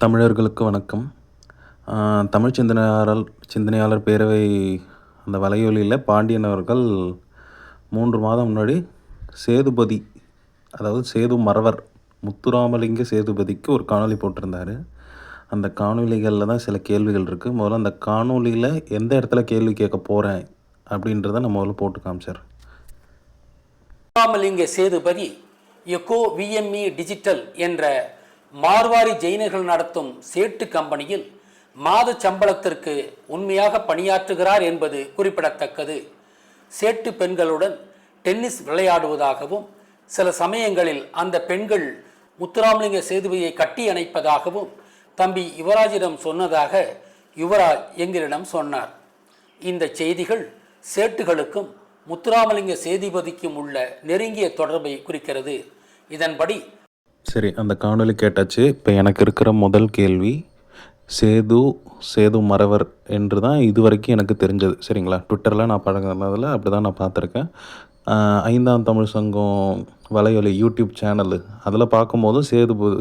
தமிழர்களுக்கு வணக்கம். தமிழ் சிந்தனையாளர் பேரவை அந்த வலையொலியில் பாண்டியன் அவர்கள் 3 மாதம் முன்னாடி சேதுபதி, அதாவது சேது மறவர் முத்துராமலிங்க சேதுபதிக்கு ஒரு காணொளி போட்டிருந்தார். அந்த காணொளிகளில் தான் சில கேள்விகள் இருக்குது. முதல்ல அந்த காணொளியில் எந்த இடத்துல கேள்வி கேட்க போகிறேன் அப்படின்றத நான் முதல்ல போட்டு காமிச்சார். முத்துராமலிங்க சேதுபதி எக்கோ விஎம்இ டிஜிட்டல் என்ற மார்வாரி ஜெயினர்கள் நடத்தும் சேட்டு கம்பெனியில் மாத சம்பளத்திற்கு உண்மையாக பணியாற்றுகிறார் என்பது குறிப்பிடத்தக்கது. சேட்டு பெண்களுடன் டென்னிஸ் விளையாடுவதாகவும் சில சமயங்களில் அந்த பெண்கள் முத்துராமலிங்க சேதுபதியை கட்டி அணைப்பதாகவும் தம்பி யுவராஜிடம் சொன்னதாக யுவராஜ் எங்களிடம் சொன்னார். இந்த செய்திகள் சேட்டுகளுக்கும் முத்துராமலிங்க சேதுபதிக்கும் உள்ள நெருங்கிய தொடர்பை குறிக்கிறது. இதன்படி சரி, அந்த காணொளி கேட்டாச்சு. இப்போ எனக்கு இருக்கிற முதல் கேள்வி, சேது மறவர் என்று தான் இது வரைக்கும் எனக்கு தெரிஞ்சது. சரிங்களா, ட்விட்டரில் நான் பழகினதில் அப்படி தான் நான் பார்த்துருக்கேன். 5ஆம் தமிழ் சங்கம் வலையொலி யூடியூப் சேனலு அதில் பார்க்கும்போது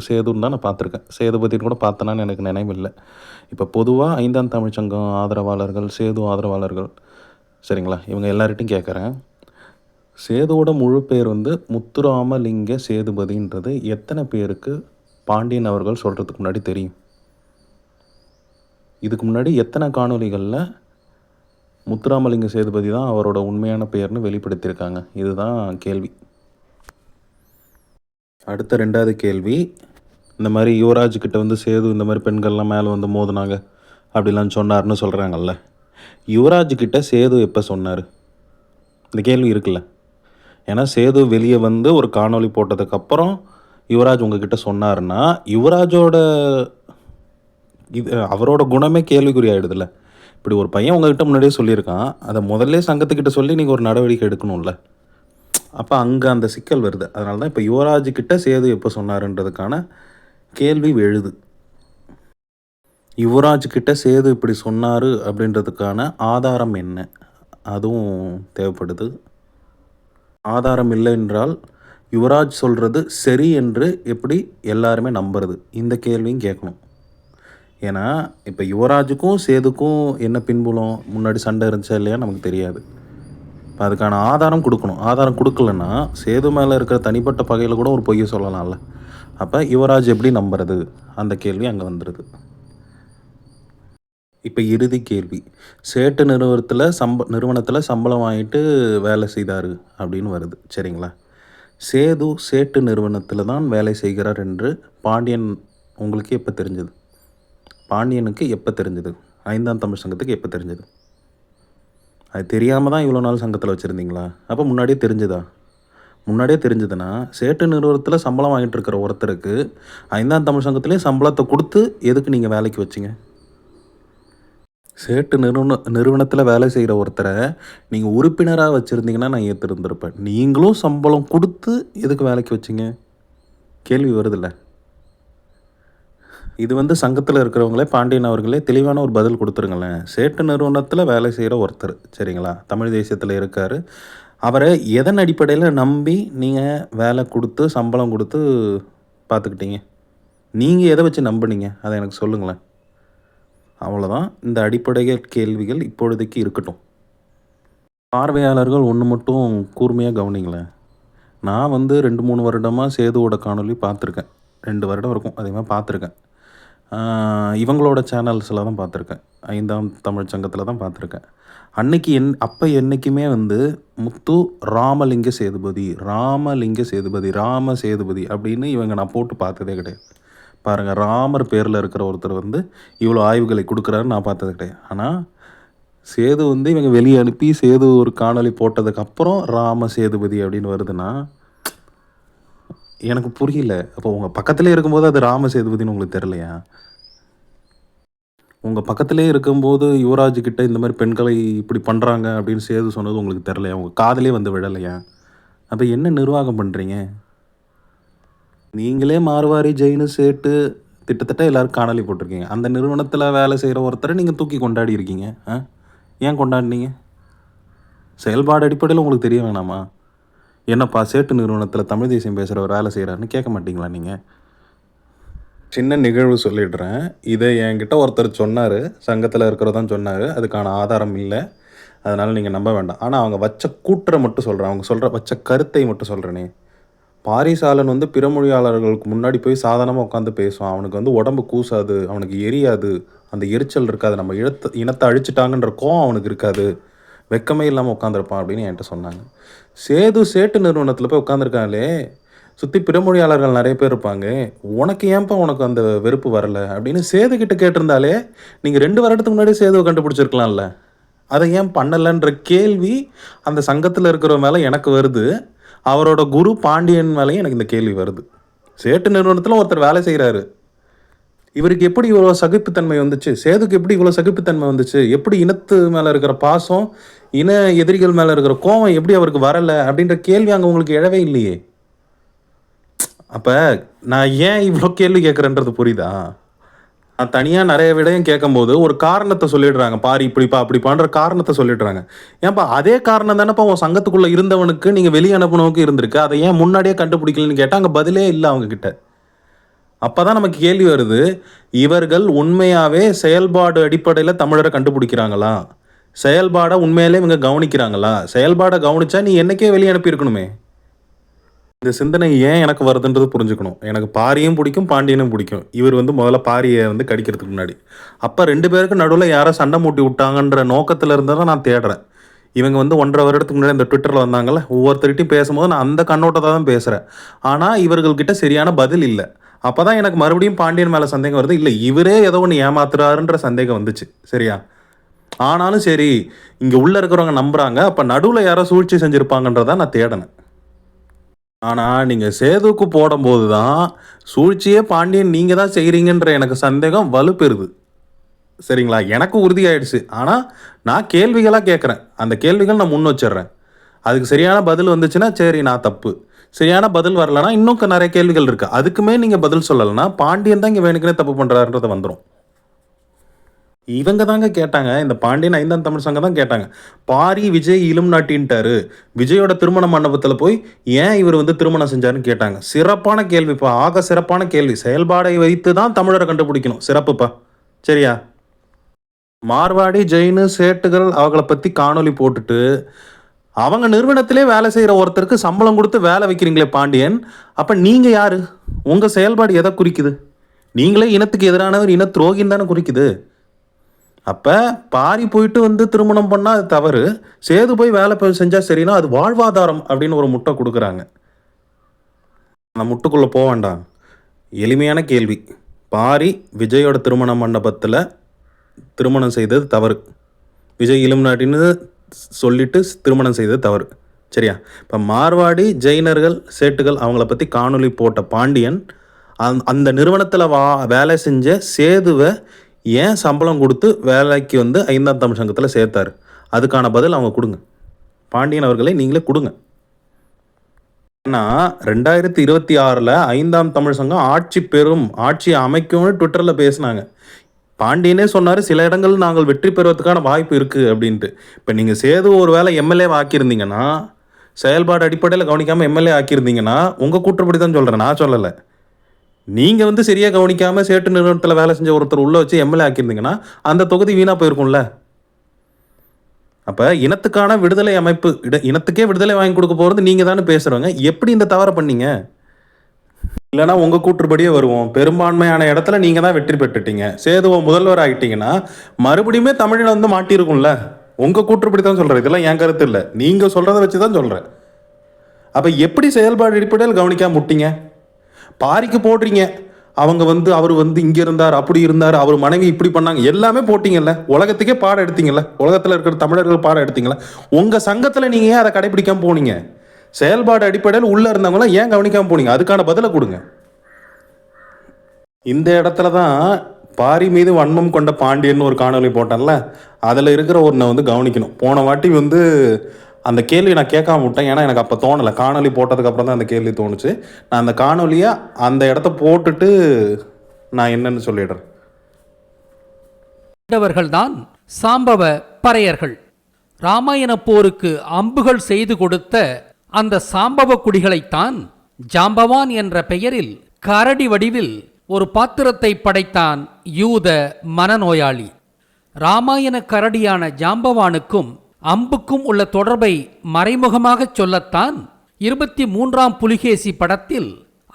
சேதுன்னு தான் நான் பார்த்துருக்கேன். சேதுபதினு கூட பார்த்தேனான்னு எனக்கு நினைவில்லை. இப்போ பொதுவாக 5ஆம் தமிழ் சங்கம் ஆதரவாளர்கள், சேது ஆதரவாளர்கள், சரிங்களா, இவங்க எல்லார்கிட்டையும் கேட்குறேன், சேதுவோட முழு பேர் முத்துராமலிங்க சேதுபதின்றது எத்தனை பேருக்கு பாண்டியன் அவர்கள் சொல்கிறதுக்கு முன்னாடி தெரியும்? இதுக்கு முன்னாடி எத்தனை காணொலிகளில் முத்துராமலிங்க சேதுபதி தான் அவரோட உண்மையான பெயர்னு வெளிப்படுத்தியிருக்காங்க? இதுதான் கேள்வி. அடுத்த 2வது கேள்வி, இந்த மாதிரி யுவராஜ்கிட்ட சேது இந்த மாதிரி பெண்கள்லாம் மேலே மோதினாங்க அப்படிலாம் சொன்னார்னு சொல்கிறாங்கல்ல, யுவராஜ்கிட்ட சேது எப்போ சொன்னார்? இந்த கேள்வி இருக்குல்ல. ஏன்னா சேது வெளியே ஒரு காணொளி போட்டதுக்கப்புறம் யுவராஜ் உங்ககிட்ட சொன்னார்னா யுவராஜோட அவரோட குணமே கேள்விக்குறி ஆகிடுதுல்ல. இப்படி ஒரு பையன் உங்ககிட்ட முன்னாடியே சொல்லியிருக்கான், அதை முதல்ல சங்கத்துக்கிட்ட சொல்லி நீங்கள் ஒரு நடவடிக்கை எடுக்கணும்ல. அப்போ அங்கே அந்த சிக்கல் வருது. அதனால தான் இப்போ யுவராஜ்கிட்ட சேது எப்போ சொன்னாருன்றதுக்கான கேள்வி எழுது. யுவராஜ்கிட்ட சேது இப்படி சொன்னார் அப்படின்றதுக்கான ஆதாரம் என்ன, அதுவும் தேவைப்படுது. ஆதாரம் இல்லை என்றால் யுவராஜ் சொல்கிறது சரி என்று எப்படி எல்லாருமே நம்புறது? இந்த கேள்வியும் கேட்கணும். ஏன்னா இப்போ யுவராஜுக்கும் சேதுக்கும் என்ன பின்புலம், முன்னாடி சண்டை இருந்துச்சா இல்லையா நமக்கு தெரியாது. இப்போ அதுக்கான ஆதாரம் கொடுக்கணும். ஆதாரம் கொடுக்கலன்னா சேது மேலே இருக்கிற தனிப்பட்ட பகையில் கூட ஒரு பொய்யை சொல்லலாம்ல. அப்போ யுவராஜ் எப்படி நம்புறது? அந்த கேள்வி அங்கே வந்துடுது. இப்போ இறுதி கேள்வி, சேட்டு நிறுவனத்தில் சம்பளம் வாங்கிட்டு வேலை செய்தார் அப்படின்னு வருது. சரிங்களா, சேது சேட்டு நிறுவனத்தில் தான் வேலை செய்கிறார் என்று பாண்டியன் உங்களுக்கு எப்போ தெரிஞ்சது? பாண்டியனுக்கு எப்போ தெரிஞ்சது? 5ஆம் தமிழ் சங்கத்துக்கு எப்போ தெரிஞ்சது? அது தெரியாமல் தான் இவ்வளோ நாள் சங்கத்தில் வச்சுருந்தீங்களா? அப்போ முன்னாடியே தெரிஞ்சுதா? முன்னாடியே தெரிஞ்சதுன்னா சேட்டு நிறுவனத்தில் சம்பளம் வாங்கிட்டு இருக்கிற ஒருத்தருக்கு 5ஆம் தமிழ் சங்கத்திலே சம்பளத்தை கொடுத்து எதுக்கு நீங்கள் வேலைக்கு வச்சிங்க? சேட்டு நிறுவனத்தில் வேலை செய்கிற ஒருத்தரை நீங்கள் உறுப்பினராக வச்சுருந்தீங்கன்னா நான் ஏற்றிருந்திருப்பேன். நீங்களும் சம்பளம் கொடுத்து எதுக்கு வேலைக்கு வச்சிங்க? கேள்வி வருதில்ல. இது சங்கத்தில் இருக்கிறவங்களே பாண்டியன் அவர்களே தெளிவான ஒரு பதில் கொடுத்துருங்களேன். சேட்டு நிறுவனத்தில் வேலை செய்கிற ஒருத்தர், சரிங்களா, தமிழ் தேசியத்தில் இருக்கார். அவரை எதன் அடிப்படையில் நம்பி நீங்கள் வேலை கொடுத்து சம்பளம் கொடுத்து பார்த்துக்கிட்டீங்க? நீங்கள் எதை வச்சு நம்புனீங்க? அதை எனக்கு சொல்லுங்களேன். அவ்வளோதான். இந்த அடிப்படைகள் கேள்விகள் இப்பொழுதைக்கு இருக்கட்டும். பார்வையாளர்கள் ஒன்று மட்டும் கூர்மையாக கவனிங்களேன். நான் 2-3 வருடமாக சேதுவோட காணொலி பார்த்துருக்கேன். 2 வருடம் இருக்கும் அதே மாதிரி பார்த்துருக்கேன். இவங்களோட சேனல்ஸில் தான் பார்த்துருக்கேன். 5ஆம் தமிழ் சங்கத்தில் தான் பார்த்துருக்கேன். அன்னைக்கு அப்போ என்றைக்குமே முத்து ராமலிங்க சேதுபதி ராம சேதுபதி அப்படின்னு இவங்க நான் போட்டு பார்த்ததே கிடையாது. பாருங்கள், ராமர் பேரில் இருக்கிற ஒருத்தர் இவ்வளோ ஆய்வுகளை கொடுக்குறாருன்னு நான் பார்த்தது கிடையாது. ஆனால் சேது இவங்க வெளியே அனுப்பி சேது ஒரு காணொலி போட்டதுக்கப்புறம் ராம சேதுபதி அப்படின்னு வருதுன்னா எனக்கு புரியல. அப்போ உங்கள் பக்கத்திலே இருக்கும்போது அது ராம சேதுபதினு உங்களுக்கு தெரியலையா? உங்கள் பக்கத்திலே இருக்கும்போது யுவராஜ்கிட்ட இந்த மாதிரி பெண்களை இப்படி பண்ணுறாங்க அப்படின்னு சேது சொன்னது உங்களுக்கு தெரியலையா? உங்கள் காதலே விழலையா? அப்போ என்ன நிர்வாகம் பண்ணுறீங்க? நீங்களே மார்வாரி ஜெயினு சேட்டு கிட்டத்தட்ட எல்லோரும் காணொலி போட்டிருக்கீங்க. அந்த நிறுவனத்தில் வேலை செய்கிற ஒருத்தரை நீங்கள் தூக்கி கொண்டாடி இருக்கீங்க. ஏன் கொண்டாடினீங்க? செயல்பாடு அடிப்படையில் உங்களுக்கு தெரிய வேணாமா? என்னப்பா சேட்டு நிறுவனத்தில் தமிழ் தேசியம் பேசுகிறவர் வேலை செய்கிறாருன்னு கேட்க மாட்டிங்களா நீங்கள்? சின்ன நிகழ்வு சொல்லிடுறேன். இதை என்கிட்ட ஒருத்தர் சொன்னார், சங்கத்தில் இருக்கிறதான் சொன்னார். அதுக்கான ஆதாரம் இல்லை, அதனால் நீங்கள் நம்ப வேண்டாம். ஆனால் அவங்க வச்ச கூற்றை மட்டும் சொல்கிறேன், அவங்க வச்ச கருத்தை மட்டும் சொல்கிறேனே. பாரிசாலன் வந்து பிறமொழியாளர்களுக்கு முன்னாடி போய் சாதாரணமாக உட்காந்து பேசுவான். அவனுக்கு உடம்பு கூசாது, அவனுக்கு எரியாது, அந்த எரிச்சல் இருக்காது, நம்ம இனத்தை அழிச்சிட்டாங்கன்ற கோவம் அவனுக்கு இருக்காது, வெக்கமே இல்லாமல் உட்காந்துருப்பான் அப்படின்னு என்கிட்ட சொன்னாங்க. சேட்டு நிறுவனத்தில் போய் உட்காந்துருக்காங்களே, சுற்றி பிறமொழியாளர்கள் நிறைய பேர் இருப்பாங்க, உனக்கு அந்த வெறுப்பு வரலை அப்படின்னு சேதுக்கிட்ட கேட்டிருந்தாலே நீங்கள் 2 வருடத்துக்கு முன்னாடி சேதுவை கண்டுபிடிச்சிருக்கலாம்ல. அதை ஏன் பண்ணலைன்ற கேள்வி அந்த சங்கத்தில் இருக்கிற மேலே எனக்கு வருது. அவரோட குரு பாண்டியன் மேலேயும் எனக்கு இந்த கேள்வி வருது. சேட்டு நிறுவனத்தில் ஒருத்தர் வேலை செய்கிறாரு, இவருக்கு எப்படி இவ்வளோ சகிப்புத்தன்மை வந்துச்சு, சேதுக்கு எப்படி இவ்வளோ சகிப்புத்தன்மை வந்துச்சு, எப்படி இனத்து மேலே இருக்கிற பாசம், இன எதிரிகள் மேலே இருக்கிற கோவம் எப்படி அவருக்கு வரலை அப்படின்ற கேள்வி அங்கே உங்களுக்கு எழவே இல்லையே. அப்போ நான் ஏன் இவ்வளோ கேள்வி கேட்குறேன்றது புரியுதா? நான் தனியாக நிறைய விடையும் கேட்கும்போது ஒரு காரணத்தை சொல்லிடுறாங்க, பாரு இப்படிப்பா அப்படிப்பான்ற காரணத்தை சொல்லிடுறாங்க. ஏன்ப்பா அதே காரணம் தானேப்பா உன் சங்கத்துக்குள்ளே இருந்தவனுக்கு நீங்கள் வெளியே அனுப்பினவுக்கு இருந்திருக்கு, அதை ஏன் முன்னாடியே கண்டுபிடிக்கலன்னு கேட்டால் அங்கே பதிலே இல்லை அவங்கக்கிட்ட. அப்போ தான் நமக்கு கேள்வி வருது, இவர்கள் உண்மையாகவே செயல்பாடு அடிப்படையில் தமிழரை கண்டுபிடிக்கிறாங்களா, செயல்பாடை உண்மையிலே இவங்க கவனிக்கிறாங்களா? செயல்பாடை கவனிச்சா நீ என்னைக்கே வெளியே அனுப்பியிருக்கணுமே. இந்த சிந்தனை ஏன் எனக்கு வருதுன்றது புரிஞ்சுக்கணும். எனக்கு பாரியும் பிடிக்கும், பாண்டியனும் பிடிக்கும். இவர் முதல்ல பாரியை கடிக்கிறதுக்கு முன்னாடி, அப்போ 2 பேருக்கு நடுவில் யாரோ சண்டை மூட்டி விட்டாங்கன்ற நோக்கத்தில் இருந்தால் தான் நான் தேடுறேன். இவங்க 1.5 வருடத்துக்கு முன்னாடி இந்த ட்விட்டரில் வந்தாங்கல்ல, ஒவ்வொருத்தர்கிட்டையும் பேசும்போது நான் அந்த கண்ணோட்டத்தை தான் பேசுகிறேன். ஆனால் இவர்கள்கிட்ட சரியான பதில் இல்லை. அப்போ தான் எனக்கு மறுபடியும் பாண்டியன் மேலே சந்தேகம் வருது, இல்லை இவரே ஏதோ ஒன்று ஏமாத்துறாருன்ற சந்தேகம் வந்துச்சு. சரியா? ஆனாலும் சரி, இங்கே உள்ளே இருக்கிறவங்க நம்புகிறாங்க, அப்போ நடுவில் யாரோ சூழ்ச்சி செஞ்சுருப்பாங்கன்றதான் நான் தேடினேன். ஆனால் நீங்கள் சேதுக்கு போடும்போது தான் சூழ்ச்சியே பாண்டியன் நீங்கள் தான் செய்கிறீங்கன்ற எனக்கு சந்தேகம் வலுப்பெறுது. சரிங்களா? எனக்கு உறுதியாயிடுச்சு. ஆனால் நான் கேள்விகளாக கேட்குறேன், அந்த கேள்விகள் நான் முன் வச்சிடுறேன். அதுக்கு சரியான பதில் வந்துச்சுன்னா சரி நான் தப்பு, சரியான பதில் வரலன்னா இன்னும் நிறைய கேள்விகள் இருக்குது, அதுக்குமே நீங்கள் பதில் சொல்லலைன்னா பாண்டியன் தான் இங்கே வேணுக்குனே தப்பு பண்ணுறாருன்றது வந்துடும். இவங்க தாங்க கேட்டாங்க, இந்த பாண்டியன் 5ஆம் தமிழ் சங்கம் தான் கேட்டாங்க, பாரி விஜய் இலும் நாட்டின்ட்டாரு, விஜயோட திருமண மண்டபத்தில் போய் ஏன் இவர் திருமணம் செஞ்சாருன்னு கேட்டாங்க. சிறப்பான கேள்விப்பா, ஆக சிறப்பான கேள்வி. செயல்பாடை வைத்து தான் தமிழரை கண்டுபிடிக்கணும், சிறப்புப்பா. சரியா? மார்வாடி ஜெயினு சேட்டுகள் அவங்கள பற்றி காணொலி போட்டுட்டு அவங்க நிறுவனத்திலே வேலை செய்கிற ஒருத்தருக்கு சம்பளம் கொடுத்து வேலை வைக்கிறீங்களே பாண்டியன், அப்போ நீங்கள் யார்? உங்கள் செயல்பாடு எதை குறிக்குது? நீங்களே இனத்துக்கு எதிரானவர், இன துரோகின்னு தானே குறிக்குது. அப்போ பாரி போயிட்டு திருமணம் பண்ணால் அது தவறு, சேது போய் வேலை செஞ்சால் சரினா அது வாழ்வாதாரம் அப்படின்னு ஒரு முட்டை கொடுக்குறாங்க. அந்த முட்டுக்குள்ளே போக வேண்டாம். எளிமையான கேள்வி, பாரி விஜயோட திருமண மண்டபத்தில் திருமணம் செய்தது தவறு, விஜய் இலும் நாட்டின்னு சொல்லிட்டு திருமணம் செய்தது தவறு. சரியா? இப்போ மார்வாடி ஜெயினர்கள் சேட்டுகள் அவங்கள பற்றி காணொலி போட்ட பாண்டியன் அந்த நிறுவனத்தில் வேலை செஞ்ச சேதுவை ஏன் சம்பளம் கொடுத்து வேலைக்கு 5ஆம் தமிழ் சங்கத்தில் சேர்த்தாரு? அதுக்கான பதில் அவங்க கொடுங்க. பாண்டியன் அவர்களை நீங்களே கொடுங்க. ஏன்னா 2026 5ஆம் தமிழ் சங்கம் ஆட்சி அமைக்கும்னு ட்விட்டரில் பேசினாங்க. பாண்டியனே சொன்னார், சில இடங்கள் நாங்கள் வெற்றி பெறுவதற்கான வாய்ப்பு இருக்குது அப்படின்ட்டு. இப்போ நீங்கள் சேது ஒரு வேளை எம்எல்ஏ ஆக்கியிருந்தீங்கன்னா, செயல்பாடு அடிப்படையில் கவனிக்காமல் எம்எல்ஏ ஆக்கியிருந்தீங்கன்னா, உங்கள் கூற்றுப்படி தான் சொல்கிறேன், நான் சொல்லலை. நீங்கள் சரியாக கவனிக்காமல் சேட்டு நிறுவனத்தில் வேலை செஞ்ச ஒருத்தர் உள்ளே வச்சு எம்எல்ஏ ஆக்கியிருந்தீங்கன்னா அந்த தொகுதி வீணாக போயிருக்கும்ல. அப்போ இனத்துக்கான விடுதலை அமைப்பு, இனத்துக்கே விடுதலை வாங்கி கொடுக்க போகிறது நீங்கள் தானே பேசுகிறவங்க, எப்படி இந்த தவறை பண்ணீங்க? இல்லைனா உங்கள் கூற்றுப்படியே வருவோம், பெரும்பான்மையான இடத்துல நீங்கள் தான் வெற்றி பெற்றுட்டீங்க, சேதுவ முதல்வர் ஆகிட்டீங்கன்னா மறுபடியுமே தமிழில் மாட்டியிருக்கும்ல. உங்கள் கூற்றுப்படி தான் சொல்கிறேன், இதெல்லாம் என் கருத்து இல்லை, நீங்கள் சொல்கிறத வச்சு தான் சொல்கிறேன். அப்போ எப்படி செயல்பாடு அடிப்படையில் கவனிக்காம முட்டிங்க? பாரிக்கு போடுறீங்க, அவங்க அவர் இங்கே இருந்தார், அப்படி இருந்தார், அவர் மனைவி இப்படி பண்ணாங்க, எல்லாமே போட்டிங்கல்ல, உலகத்துக்கே பாடம் எடுத்தீங்கல்ல, உலகத்தில் இருக்கிற தமிழர்கள் பாடம் எடுத்தீங்களா? உங்கள் சங்கத்தில் நீங்கள் ஏன் அதை கடைபிடிக்காமல் போனீங்க? செயல்பாடு அடிப்படையில் உள்ளே இருந்தவங்களாம் ஏன் கவனிக்காமல் போனீங்க? அதுக்கான பதிலை கொடுங்க. இந்த இடத்துல தான் பாரி மீது வன்மம் கொண்ட பாண்டியன் ஒரு காணொலி போட்டேன்ல, அதில் இருக்கிற ஒன்றை கவனிக்கணும். போன வாட்டி அந்த கேள்வி நான் கேட்காம விட்டேன், ஏன்னா எனக்கு அப்போ தோணலை. காணொலி போட்டதுக்கப்புறம் தான் அந்த கேள்வி தோணுச்சு. நான் அந்த காணொலியை அந்த இடத்த போட்டுட்டு நான் என்னன்னு சொல்லிடுறேன். தான் சாம்பவ பறையர்கள். ராமாயண போருக்கு அம்புகள் செய்து கொடுத்த அந்த சாம்பவ குடிகளைத்தான் ஜாம்பவான் என்ற பெயரில் கரடி வடிவில் ஒரு பாத்திரத்தை படைத்தான் யூத மனநோயாளி. ராமாயண கரடியான ஜாம்பவானுக்கும் அம்புக்கும் உள்ள தொடர்பை மறைமுகமாகச் சொல்லத்தான் 23ஆம் புலிகேசி படத்தில்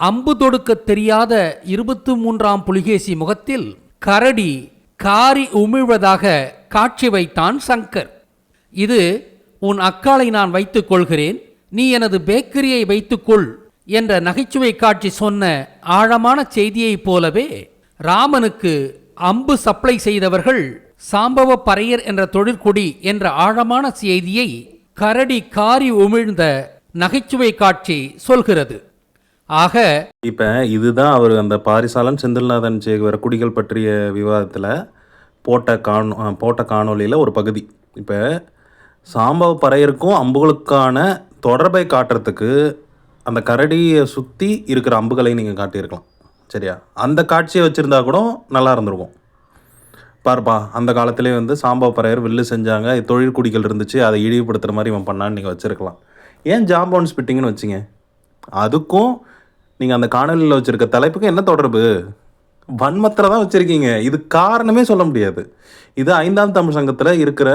அம்பு தொடுக்க தெரியாத 23ஆம் புலிகேசி முகத்தில் கரடி காரி உமிழ்வதாக காட்சி வைத்தான் சங்கர். இது உன் அக்காளை நான் வைத்துக் கொள்கிறேன், நீ எனது பேக்கரியை வைத்துக்கொள் என்ற நகைச்சுவை காட்சி சொன்ன ஆழமான செய்தியைப் போலவே ராமனுக்கு அம்பு சப்ளை செய்தவர்கள் சாம்பவ பறையர் என்ற தொழிற்கொடி என்ற ஆழமான செய்தியை கரடி காரி உமிழ்ந்த நகைச்சுவை காட்சி சொல்கிறது. ஆக இப்போ இதுதான் அவர் அந்த பாரிசாலன் செந்தில்நாதன் சேகுவர குடிகள் பற்றிய விவாதத்தில் போட்ட காணொலியில் ஒரு பகுதி. இப்போ சாம்பவ பறையருக்கும் அம்புகளுக்கான தொடர்பை காட்டுறதுக்கு அந்த கரடியை சுற்றி இருக்கிற அம்புகளை நீங்கள் காட்டியிருக்கலாம். சரியா? அந்த காட்சியை வச்சுருந்தா கூட நல்லா இருந்திருக்கும். பாருப்பா, அந்த காலத்திலே வந்து சாம்பவ பறையர் வில்லு செஞ்சாங்க, தொழிற்குடிகள் இருந்துச்சு, அதை இழிவுபடுத்துகிற மாதிரி இவன் பண்ணான்னு நீங்கள் வச்சுருக்கலாம். ஏன் ஜாம்பவுன் ஸ்பிட்டிங்னு வச்சிங்க? அதுக்கும் நீங்கள் அந்த காணொலியில் வச்சுருக்க தலைப்புக்கு என்ன தொடர்பு? வன்மத்தில் தான் வச்சுருக்கீங்க. இது காரணமே சொல்ல முடியாது. இது 5ஆம் தமிழ் சங்கத்தில் இருக்கிற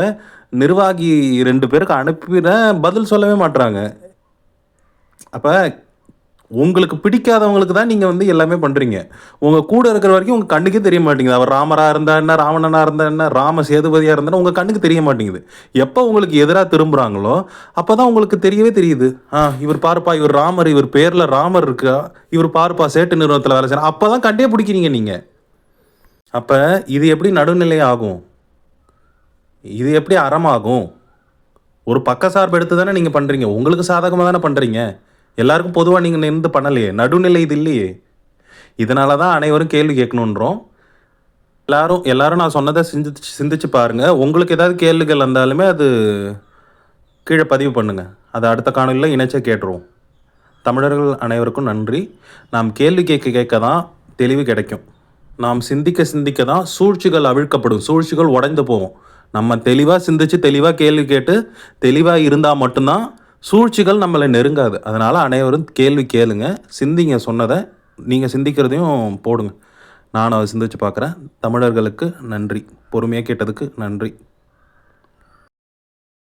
நிர்வாகி 2 பேருக்கு அனுப்பின பதில் சொல்லவே மாட்டுறாங்க. அப்போ உங்களுக்கு பிடிக்காதவங்களுக்கு தான் நீங்கள் வந்து எல்லாமே பண்ணுறீங்க. உங்கள் கூட இருக்கிற வரைக்கும் உங்கள் கண்ணுக்கே தெரிய மாட்டேங்குது. அவர் ராமராக இருந்தா என்ன, ராவணனாக இருந்தா என்ன, ராம சேதுபதியாக இருந்தாலும் உங்கள் கண்ணுக்கு தெரிய மாட்டேங்குது. எப்போ உங்களுக்கு எதிராக திரும்புகிறாங்களோ அப்போ தான் உங்களுக்கு தெரியவே தெரியுது. இவர் பாருப்பா, இவர் ராமர், இவர் பேரில் ராமர் இருக்கா, இவர் பாருப்பா சேட்டு நிறுவனத்தில் வேலை செய்யணும், அப்போ தான் கண்டே பிடிக்கிறீங்க நீங்கள். அப்போ இது எப்படி நடுநிலை ஆகும்? இது எப்படி அறமாகும்? ஒரு பக்கசார்பு எடுத்து தானே நீங்கள் பண்ணுறீங்க. உங்களுக்கு சாதகமாக தானே பண்ணுறீங்க. எல்லாருக்கும் பொதுவாக நீங்கள் நின்று பண்ணலையே. நடுநிலை இது இல்லையே. இதனால தான் அனைவரும் கேள்வி கேட்கணுன்றோம். எல்லாரும் நான் சொன்னதை சிந்திச்சு பாருங்கள். உங்களுக்கு ஏதாவது கேள்விகள் வந்தாலுமே அது கீழே பதிவு பண்ணுங்கள். அதை அடுத்த காணொலியில் இணைச்சே கேட்டுருவோம். தமிழர்கள் அனைவருக்கும் நன்றி. நாம் கேள்வி கேட்க தான் தெளிவு கிடைக்கும். நாம் சிந்திக்க தான் சூழ்ச்சிகள் அவிழ்க்கப்படும், சூழ்ச்சிகள் உடைந்து போவோம். நம்ம தெளிவாக சிந்திச்சு தெளிவாக கேள்வி கேட்டு தெளிவாக இருந்தால் மட்டும்தான் சூழ்ச்சிகள் நம்மளை நெருங்காது. அதனால் அனைவரும் கேள்வி கேளுங்க, சிந்திங்க. சொன்னதை நீங்கள் சிந்திக்கிறதையும் போடுங்க. நானும் அதை சிந்திச்சு பார்க்குறேன். தமிழர்களுக்கு நன்றி. பொறுமையாக கேட்டதுக்கு நன்றி.